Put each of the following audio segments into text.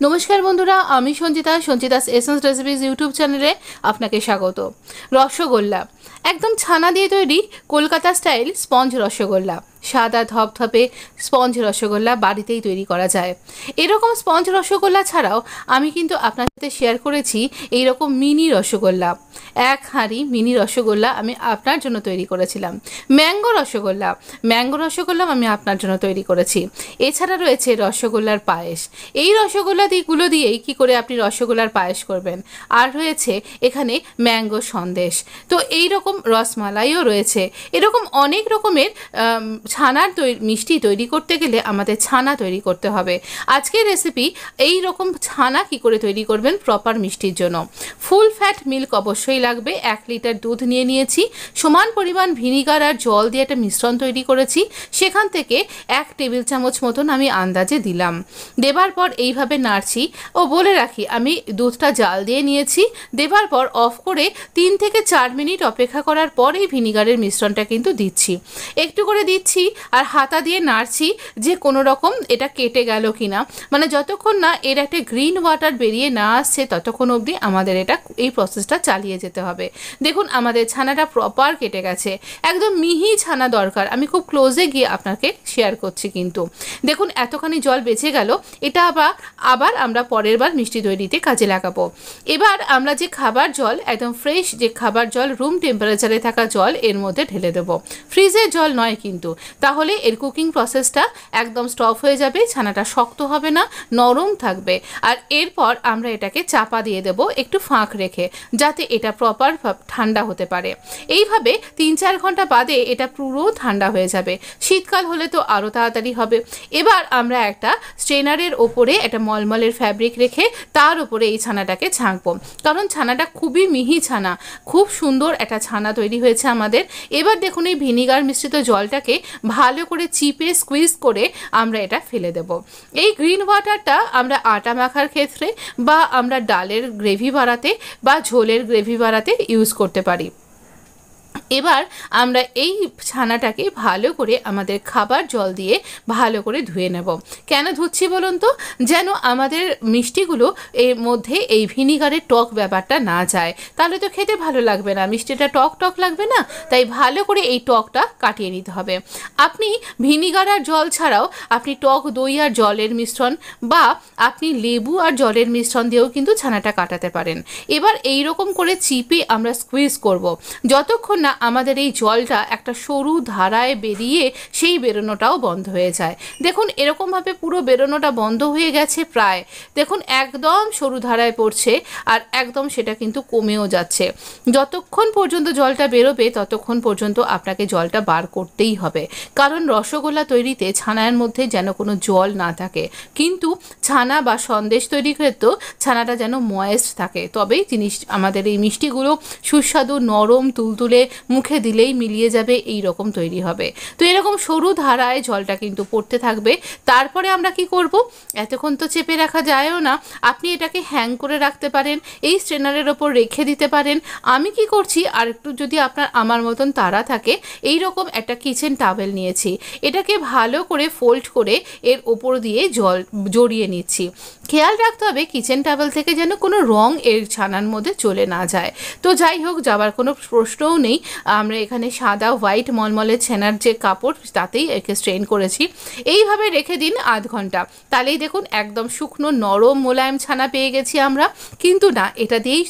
নমস্কার বন্ধুরা, আমি সঞ্চিতাস এসেন্স রেসিপিজ ইউটিউব চ্যানেলে আপনাকে স্বাগত। রসগোল্লা একদম ছানা দিয়ে তৈরি কলকাতা স্টাইল স্পঞ্জ রসগোল্লা, সাদা ধপধপে স্পঞ্জ রসগোল্লা বাড়িতেই তৈরি করা যায়। এরকম স্পঞ্জ রসগোল্লা ছাড়াও আমি কিন্তু আপনার সাথে শেয়ার করেছি এইরকম মিনি রসগোল্লা। এক হাঁড়ি মিনি রসগোল্লা আমি আপনার জন্য তৈরি করেছিলাম। ম্যাঙ্গো রসগোল্লা আমি আপনার জন্য তৈরি করেছি। এছাড়া রয়েছে রসগোল্লার পায়েস। এই রসগোল্লাগুলো দিয়েই কি করে আপনি রসগোল্লার পায়েস করবেন। আর রয়েছে এখানে ম্যাঙ্গো সন্দেশ, তো এই রকম রসমালাইও রয়েছে। এরকম অনেক রকমের ছানার মিষ্টি তৈরি করতে গেলে আমাদের ছানা তৈরি করতে হবে। আজকের রেসিপি এই রকম ছানা কি করে তৈরি করবেন প্রপার মিষ্টির জন্য। ফুল ফ্যাট মিল্ক অবশ্যই লাগবে। 1 লিটার দুধ নিয়েছি, সমান পরিমাণ ভিনিগার আর জল দিয়ে একটা মিশ্রণ তৈরি করেছি। সেখান থেকে 1 টেবিল চামচ মতন আমি আন্দাজে দিলাম। দেবার পর এইভাবে নাড়ছি। ও বলে রাখি, আমি দুধটা জাল দিয়ে নিয়েছি। দেবার পর অফ করে 3 থেকে 4 মিনিট অপেক্ষা করার পর এই ভিনিগারের মিশ্রণটা কিন্তু দিচ্ছি। একটু করে দিচ্ছি আর হাতা দিয়ে নাড়ছি যে কোনো রকম এটা কেটে গেল কিনা, মানে যতক্ষণ না এর একটা গ্রিন ওয়াটার বেরিয়ে না আসছে ততক্ষণ অবধি আমাদের এই প্রসেসটা চালিয়ে যেতে হবে। দেখুন আমাদের ছানাটা প্রপার কেটে গেছে, একদম মিহি ছানা দরকার। আমি খুব ক্লোজে গিয়ে আপনাকে শেয়ার করছি। কিন্তু দেখুন এতখানি জল বেঁচে গেল। এটা আবার আমরা পরের বার মিষ্টি তৈরিতে কাজে লাগাবো। এবার আমরা যে খাবার জল, একদম ফ্রেশ যে খাবার জল, রুম টেম্পারেচারে থাকা জল এর মধ্যে ঢেলে দেবো। ফ্রিজের জল নয় কিন্তু, তাহলে এর কুকিং প্রসেসটা একদম স্টপ হয়ে যাবে। ছানাটা শক্ত হবে না, নরম থাকবে। আর এরপর আমরা এটাকে চাপা দিয়ে দেব একটু ফাঁক রেখে, যাতে এটা প্রপার ঠান্ডা হতে পারে। এইভাবে 3-4 ঘন্টা বাদে এটা পুরো ঠান্ডা হয়ে যাবে। শীতকাল হলে তো আরও তাড়াতাড়ি হবে। এবার আমরা একটা স্ট্রেনারের ওপরে একটা মলমলের ফ্যাব্রিক রেখে তার উপরে এই ছানাটাকে ছাঁকবো, কারণ ছানাটা খুবই মিহি ছানা, খুব সুন্দর একটা ছানা তৈরি হয়েছে আমাদের। এবার দেখুন এই ভিনিগার মিশ্রিত জলটাকে ভালো করে চিপে স্কুইজ করে আমরা এটা ফেলে দেব। এই গ্রিন ওয়াটারটা আমরা আটা মাখার ক্ষেত্রে বা আমরা ডালের গ্রেভি বানাতে বা ঝোলের গ্রেভি বানাতে ইউজ করতে পারি। এবার আমরা এই ছানাটাকে ভালো করে আমাদের খাবার জল দিয়ে ভালো করে ধুয়ে নেব। কেন ধুচ্ছি বলুন তো, যেন আমাদের মিষ্টিগুলো এর মধ্যে এই ভিনিগারের টক ব্যাপারটা না যায়, তাহলে তো খেতে ভালো লাগবে না, মিষ্টিটা টক টক লাগবে না। তাই ভালো করে এই টকটা কাটিয়ে নিতে হবে। আপনি ভিনিগার আর জল ছাড়াও আপনি টক দই আর জলের মিশ্রণ বা আপনি লেবু আর জলের মিশ্রণ দিয়েও কিন্তু ছানাটা কাটাতে পারেন। এবার এই রকম করে চিপে আমরা স্কুইজ করব যতক্ষণ না আমাদের এই জলটা একটা সরু ধারায় বেরিয়ে সেই বেরোনোটাও বন্ধ হয়ে যায়। দেখুন এরকমভাবে পুরো বেরোনোটা বন্ধ হয়ে গেছে প্রায়। দেখুন একদম সরু ধারায় পড়ছে আর একদম সেটা কিন্তু কমেও যাচ্ছে। যতক্ষণ পর্যন্ত জলটা বেরোবে ততক্ষণ পর্যন্ত আপনাকে জলটা বার করতেই হবে, কারণ রসগোল্লা তৈরিতে ছানার মধ্যে যেন কোনো জল না থাকে। কিন্তু ছানা বা সন্দেশ তৈরি ক্ষেত্রেও ছানাটা যেন ময়েস্ট থাকে, তবেই আমাদের এই মিষ্টিগুলো সুস্বাদু, নরম, তুলতুলে, মুখে দিলেই মিলিয়ে যাবে, এই রকম তৈরি হবে। তো এরকম সরু ধারায় জলটা কিন্তু পড়তে থাকবে। তারপরে আমরা কি করব, এতক্ষণ তো চেপে রাখা যায়ও না, আপনি এটাকে হ্যাং করে রাখতে পারেন, এই স্ট্রেনারের ওপর রেখে দিতে পারেন। আমি কি করছি, আর একটু যদি আমার মতন তাড়া থাকে, এই রকম একটা কিচেন টাওয়েল নিয়েছি, এটাকে ভালো করে ফোল্ড করে এর ওপর দিয়ে জল জড়িয়ে নিচ্ছি। খেয়াল রাখতে হবে কিচেন টাওয়েল থেকে যেন কোনো রং এর ছানার মধ্যে চলে না যায়। তো যাই হোক, যাবার কোনো প্রশ্নও নেই। আমরা এখানে সাদা হোয়াইট মলমলের ছেনার যে কাপড় তাতেই একে স্ট্রেন করেছি। এইভাবে রেখে দিন আধ ঘন্টা, তাহলেই দেখুন একদম শুকনো নরম মোলায়েম ছানা পেয়ে গেছি আমরা। কিন্তু না, এটা দিয়েই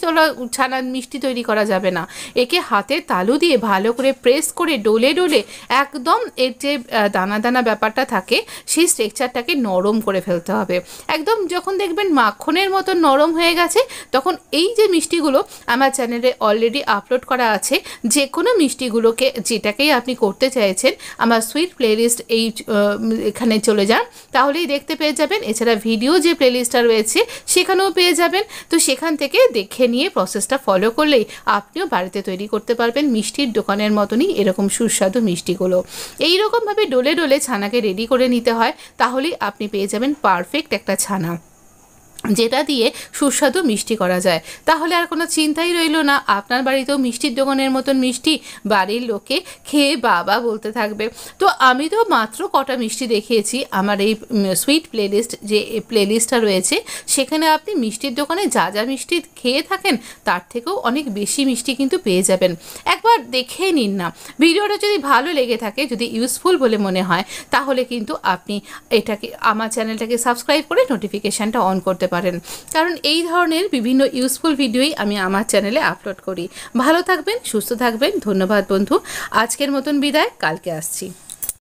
ছানার মিষ্টি তৈরি করা যাবে না। একে হাতে তালু দিয়ে ভালো করে প্রেস করে ডলে ডলে একদম এর যে দানা দানা ব্যাপারটা থাকে সেই স্ট্রাকচারটাকে নরম করে ফেলতে হবে। একদম যখন দেখবেন মাখনের মতো নরম হয়ে গেছে, তখন এই যে মিষ্টিগুলো আমার চ্যানেলে অলরেডি আপলোড করা আছে, যে কোনো মিষ্টিগুলোকে যেটাকেই আপনি করতে চাইছেন, আমার সুইট প্লেলিস্ট এখানে চলে যান, তাহলেই দেখতে পেয়ে যাবেন। এছাড়া ভিডিও যে প্লেলিস্টটা রয়েছে সেখানেও পেয়ে যাবেন। তো সেখান থেকে দেখে নিয়ে প্রসেসটা ফলো করলেই আপনিও বাড়িতে তৈরি করতে পারবেন মিষ্টির দোকানের মতনই এরকম সুস্বাদু মিষ্টিগুলো। এইরকমভাবে ডলে ডলে ছানাকে রেডি করে নিতে হয়, তাহলেই আপনি পেয়ে যাবেন পারফেক্ট একটা ছানা। যেটা দিয়ে সুস্বাদু মিষ্টি করা যায়। তাহলে আর কোনো চিন্তাই রইল না, আপনার বাড়িতেও মিষ্টির দোকানের মতন মিষ্টি বাড়ির লোকে খেয়ে বাবা বলতে থাকবে। তো আমি তো মাত্র কটা মিষ্টি দেখিয়েছি, আমার এই সুইট প্লেলিস্ট যে প্লেলিস্টটা রয়েছে সেখানে আপনি মিষ্টির দোকানে যা যা মিষ্টি খেয়ে থাকেন তার থেকেও অনেক বেশি মিষ্টি কিন্তু পেয়ে যাবেন। একবার দেখে নিন না। ভিডিওটা যদি ভালো লেগে থাকে, যদি ইউজফুল বলে মনে হয়, তাহলে কিন্তু আপনি এটাকে আমার চ্যানেলটাকে সাবস্ক্রাইব করে নোটিফিকেশানটা অন করতে পারেন, কারণ এই ধরনের বিভিন্ন ইউজফুল ভিডিওই আমি আমার চ্যানেলে আপলোড করি। ভালো থাকবেন, সুস্থ থাকবেন। ধন্যবাদ বন্ধু। আজকের মতন বিদায়, কালকে আসছি।